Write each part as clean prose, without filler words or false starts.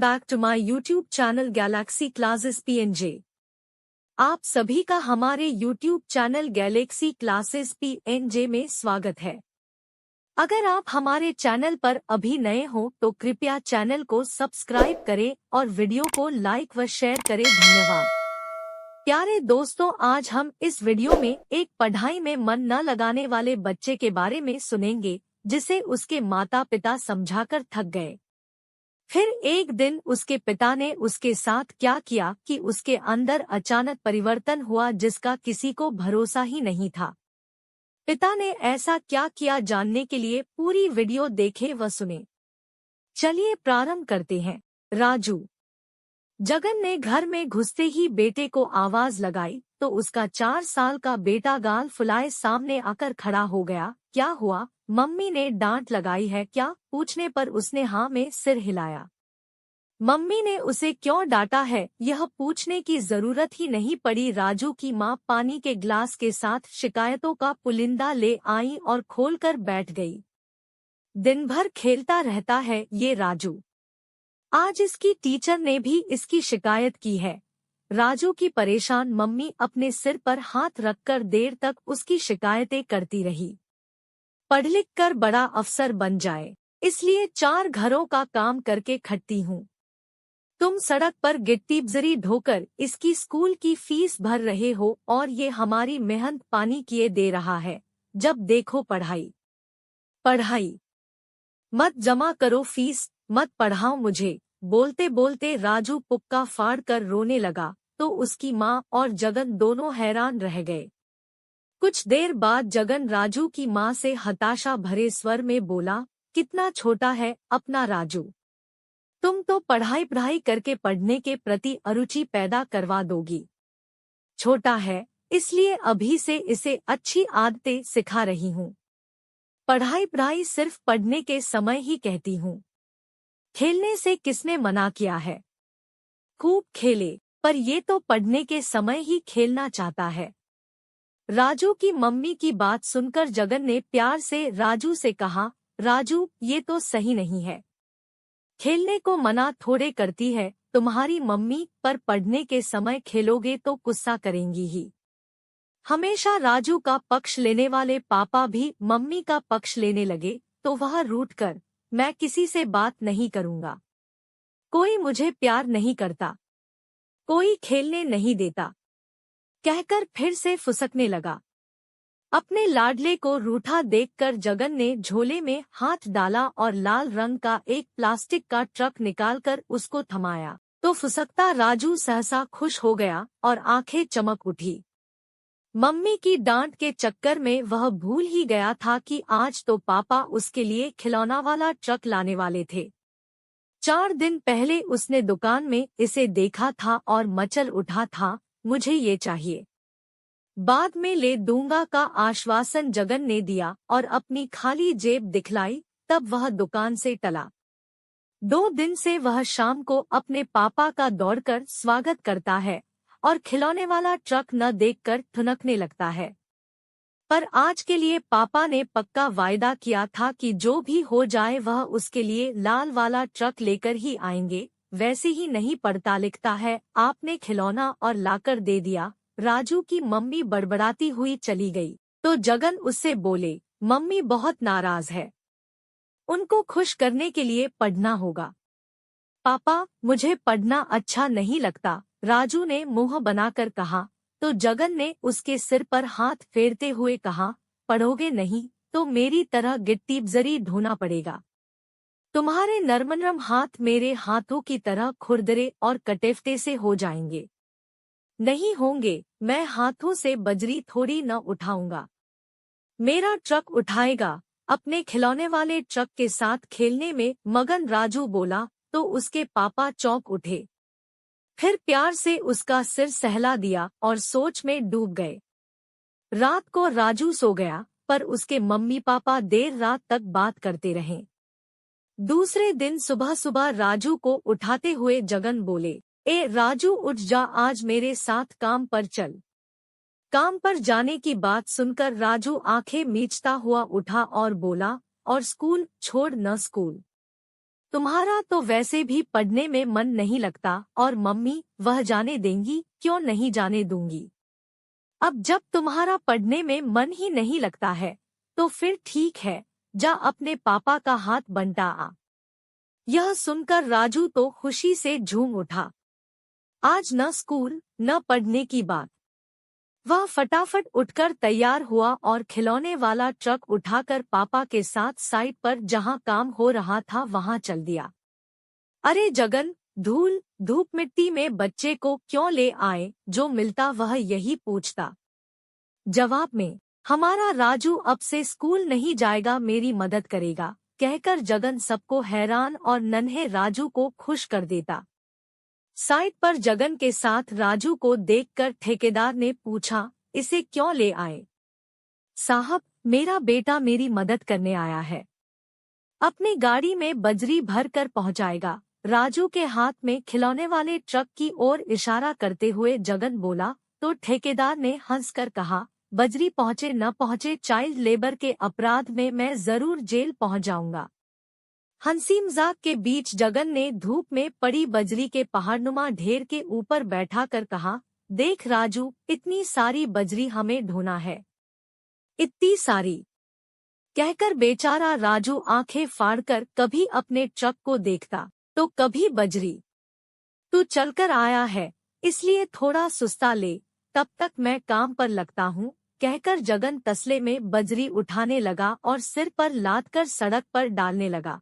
Back to my YouTube channel Galaxy Classes PNJ. आप सभी का हमारे YouTube channel Galaxy Classes PNJ में स्वागत है। अगर आप हमारे चैनल पर अभी नए हो तो कृपया चैनल को सब्सक्राइब करें और वीडियो को लाइक व शेयर करें। धन्यवाद। प्यारे दोस्तों, आज हम इस वीडियो में एक पढ़ाई में मन न लगाने वाले बच्चे के बारे में सुनेंगे, जिसे उसके माता पिता समझाकर थक गए। फिर एक दिन उसके पिता ने उसके साथ क्या किया कि उसके अंदर अचानक परिवर्तन हुआ, जिसका किसी को भरोसा ही नहीं था। पिता ने ऐसा क्या किया, जानने के लिए पूरी वीडियो देखें व सुने। चलिए प्रारंभ करते हैं। राजू। जगन ने घर में घुसते ही बेटे को आवाज लगाई तो उसका 4 साल का बेटा गाल फुलाए सामने आकर खड़ा हो गया। क्या हुआ? मम्मी ने डांट लगाई है क्या? पूछने पर उसने हाँ में सिर हिलाया। मम्मी ने उसे क्यों डांटा है, यह पूछने की जरूरत ही नहीं पड़ी। राजू की माँ पानी के ग्लास के साथ शिकायतों का पुलिंदा ले आई और खोलकर बैठ गई। दिन भर खेलता रहता है ये राजू। आज इसकी टीचर ने भी इसकी शिकायत की है। राजू की परेशान मम्मी अपने सिर पर हाथ रखकर देर तक उसकी शिकायतें करती रही। पढ़ लिख कर बड़ा अफसर बन जाए, इसलिए 4 घरों का काम करके खटती हूँ। तुम सड़क पर गिट्टी बजरी ढोकर इसकी स्कूल की फीस भर रहे हो और ये हमारी मेहनत पानी किए दे रहा है। जब देखो पढ़ाई पढ़ाई, मत जमा करो फीस, मत पढ़ाओ मुझे। बोलते बोलते राजू पुक्का फाड़ कर रोने लगा तो उसकी माँ और जगन दोनों हैरान रह गए। कुछ देर बाद जगन राजू की माँ से हताशा भरे स्वर में बोला, कितना छोटा है अपना राजू। तुम तो पढ़ाई करके पढ़ने के प्रति अरुचि पैदा करवा दोगी। छोटा है इसलिए अभी से इसे अच्छी आदतें सिखा रही हूँ। पढ़ाई सिर्फ पढ़ने के समय ही कहती हूँ। खेलने से किसने मना किया है? खूब खेले, पर ये तो पढ़ने के समय ही खेलना चाहता है। राजू की मम्मी की बात सुनकर जगन ने प्यार से राजू से कहा, राजू ये तो सही नहीं है। खेलने को मना थोड़े करती है तुम्हारी मम्मी, पर पढ़ने के समय खेलोगे तो गुस्सा करेंगी ही। हमेशा राजू का पक्ष लेने वाले पापा भी मम्मी का पक्ष लेने लगे तो वह रूठकर, मैं किसी से बात नहीं करूंगा। कोई मुझे प्यार नहीं करता, कोई खेलने नहीं देता, कहकर फिर से फुसकने लगा। अपने लाडले को रूठा देखकर जगन ने झोले में हाथ डाला और लाल रंग का एक प्लास्टिक का ट्रक निकालकर उसको थमाया तो फुसकता राजू सहसा खुश हो गया और आंखें चमक उठी। मम्मी की डांट के चक्कर में वह भूल ही गया था कि आज तो पापा उसके लिए खिलौना वाला ट्रक लाने वाले थे। 4 दिन पहले उसने दुकान में इसे देखा था और मचल उठा था, मुझे ये चाहिए, बाद में ले दूंगा का आश्वासन जगन ने दिया और अपनी खाली जेब दिखलाई। तब वह दुकान से टला। 2 दिन से वह शाम को अपने पापा का दौड़कर स्वागत करता है और खिलौने वाला ट्रक न देखकर ठुनकने लगता है। पर आज के लिए पापा ने पक्का वायदा किया था कि जो भी हो जाए वह उसके लिए लाल वाला ट्रक लेकर ही आएंगे। वैसे ही नहीं पढ़ता लिखता है, आपने खिलौना और लाकर दे दिया। राजू की मम्मी बड़बड़ाती हुई चली गई तो जगन उससे बोले, मम्मी बहुत नाराज है, उनको खुश करने के लिए पढ़ना होगा। पापा मुझे पढ़ना अच्छा नहीं लगता, राजू ने मुंह बनाकर कहा तो जगन ने उसके सिर पर हाथ फेरते हुए कहा, पढ़ोगे नहीं तो मेरी तरह गिट्टी बजरी ढोना पड़ेगा। तुम्हारे नरम हाथ मेरे हाथों की तरह खुरदरे और कटेफटे से हो जाएंगे। नहीं होंगे, मैं हाथों से बजरी थोड़ी न उठाऊंगा, मेरा ट्रक उठाएगा। अपने खिलौने वाले ट्रक के साथ खेलने में मगन राजू बोला तो उसके पापा चौंक उठे। फिर प्यार से उसका सिर सहला दिया और सोच में डूब गए। रात को राजू सो गया, पर उसके मम्मी पापा देर रात तक बात करते रहे। दूसरे दिन सुबह सुबह राजू को उठाते हुए जगन बोले, ए राजू उठ जा, आज मेरे साथ काम पर चल। काम पर जाने की बात सुनकर राजू आंखें मीचता हुआ उठा और बोला, और स्कूल? छोड़ न स्कूल, तुम्हारा तो वैसे भी पढ़ने में मन नहीं लगता और मम्मी वह जाने देंगी, क्यों नहीं जाने दूंगी। अब जब तुम्हारा पढ़ने में मन ही नहीं लगता है तो फिर ठीक है, जा अपने पापा का हाथ बंटा आ। यह सुनकर राजू तो खुशी से झूम उठा। आज न स्कूल न पढ़ने की बात। वह फटाफट उठकर तैयार हुआ और खिलौने वाला ट्रक उठाकर पापा के साथ साइट पर जहां काम हो रहा था वहां चल दिया। अरे जगन, धूल धूप मिट्टी में बच्चे को क्यों ले आए, जो मिलता वह यही पूछता। जवाब में हमारा राजू अब से स्कूल नहीं जाएगा, मेरी मदद करेगा, कहकर जगन सबको हैरान और नन्हे राजू को खुश कर देता। साइट पर जगन के साथ राजू को देखकर ठेकेदार ने पूछा, इसे क्यों ले आए? साहब, मेरा बेटा मेरी मदद करने आया है, अपनी गाड़ी में बजरी भर कर पहुँचाएगा। राजू के हाथ में खिलौने वाले ट्रक की ओर इशारा करते हुए जगन बोला। तो ठेकेदार ने हंसकर कहा, बजरी पहुँचे न पहुँचे, चाइल्ड लेबर के अपराध में मैं जरूर जेल पहुँच जाऊंगा। हंसी मजाक के बीच जगन ने धूप में पड़ी बजरी के पहाड़नुमा ढेर के ऊपर बैठा कर कहा, देख राजू, इतनी सारी बजरी हमें ढोना है। इतनी सारी, कहकर बेचारा राजू आंखें फाड़कर कभी अपने ट्रक को देखता तो कभी बजरी। तू चलकर आया है इसलिए थोड़ा सुस्ता ले, तब तक मैं काम पर लगता हूँ, कहकर जगन तसले में बजरी उठाने लगा और सिर पर लाद कर सड़क पर डालने लगा।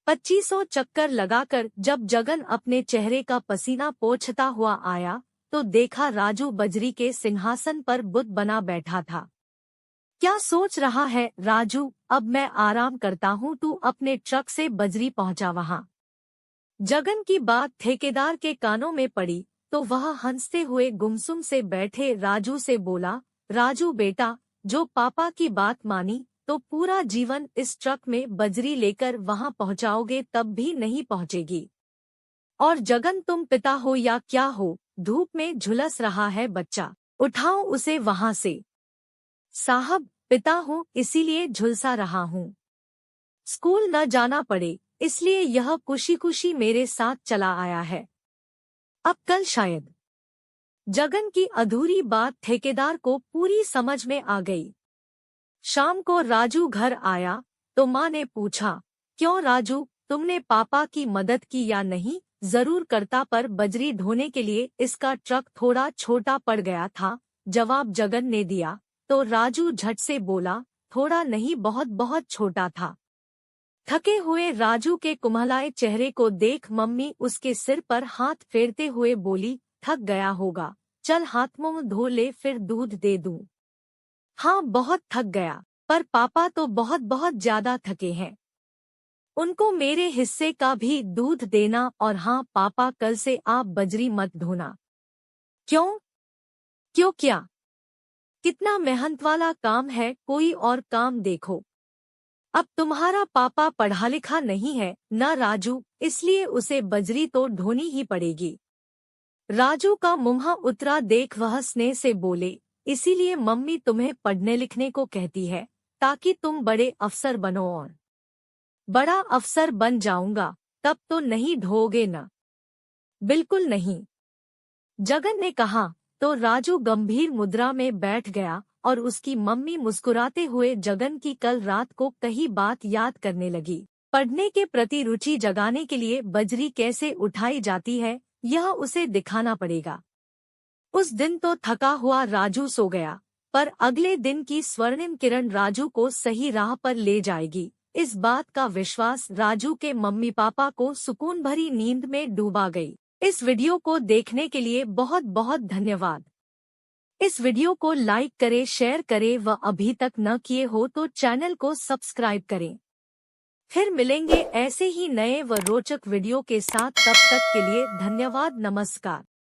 2500 चक्कर लगाकर जब जगन अपने चेहरे का पसीना पोंछता हुआ आया तो देखा राजू बजरी के सिंहासन पर बुत बना बैठा था। क्या सोच रहा है राजू, अब मैं आराम करता हूँ, तू अपने ट्रक से बजरी पहुँचा वहाँ। जगन की बात ठेकेदार के कानों में पड़ी तो वह हंसते हुए गुमसुम से बैठे राजू से बोला, राजू बेटा, जो पापा की बात मानी तो पूरा जीवन इस ट्रक में बजरी लेकर वहां पहुंचाओगे तब भी नहीं पहुंचेगी। और जगन, तुम पिता हो या क्या हो, धूप में झुलस रहा है बच्चा, उठाओ उसे वहां से। साहब, पिता हूँ इसीलिए झुलसा रहा हूँ, स्कूल न जाना पड़े इसलिए यह खुशी खुशी मेरे साथ चला आया है, अब कल शायद। जगन की अधूरी बात ठेकेदार को पूरी समझ में आ गई। शाम को राजू घर आया तो माँ ने पूछा, क्यों राजू, तुमने पापा की मदद की या नहीं? जरूर करता, पर बजरी ढोने के लिए इसका ट्रक थोड़ा छोटा पड़ गया था, जवाब जगन ने दिया। तो राजू झट से बोला, थोड़ा नहीं, बहुत बहुत छोटा था। थके हुए राजू के कुम्हलाए चेहरे को देख मम्मी उसके सिर पर हाथ फेरते हुए बोली, थक गया होगा, चल हाथ मुंह धो ले फिर दूध दे दूं। हाँ, बहुत थक गया, पर पापा तो बहुत बहुत ज्यादा थके हैं, उनको मेरे हिस्से का भी दूध देना। और हाँ पापा, कल से आप बजरी मत ढोना। क्यों? क्यों क्या? कितना मेहनत वाला काम है, कोई और काम देखो। अब तुम्हारा पापा पढ़ा लिखा नहीं है न राजू, इसलिए उसे बजरी तो ढोनी ही पड़ेगी। राजू का मुंह उतरा देख वह स्नेह से बोले, इसीलिए मम्मी तुम्हें पढ़ने लिखने को कहती है ताकि तुम बड़े अफसर बनो। और बड़ा अफसर बन जाऊंगा तब तो नहीं ढोगे न? बिल्कुल नहीं, जगन ने कहा। तो राजू गंभीर मुद्रा में बैठ गया और उसकी मम्मी मुस्कुराते हुए जगन की कल रात को कही बात याद करने लगी। पढ़ने के प्रति रुचि जगाने के लिए बजरी कैसे उठाई जाती है यह उसे दिखाना पड़ेगा। उस दिन तो थका हुआ राजू सो गया, पर अगले दिन की स्वर्णिम किरण राजू को सही राह पर ले जाएगी, इस बात का विश्वास राजू के मम्मी पापा को सुकून भरी नींद में डूबा गई। इस वीडियो को देखने के लिए बहुत बहुत धन्यवाद। इस वीडियो को लाइक करें, शेयर करें व अभी तक न किए हो तो चैनल को सब्सक्राइब करें। फिर मिलेंगे ऐसे ही नए व रोचक वीडियो के साथ, तब तक के लिए धन्यवाद, नमस्कार।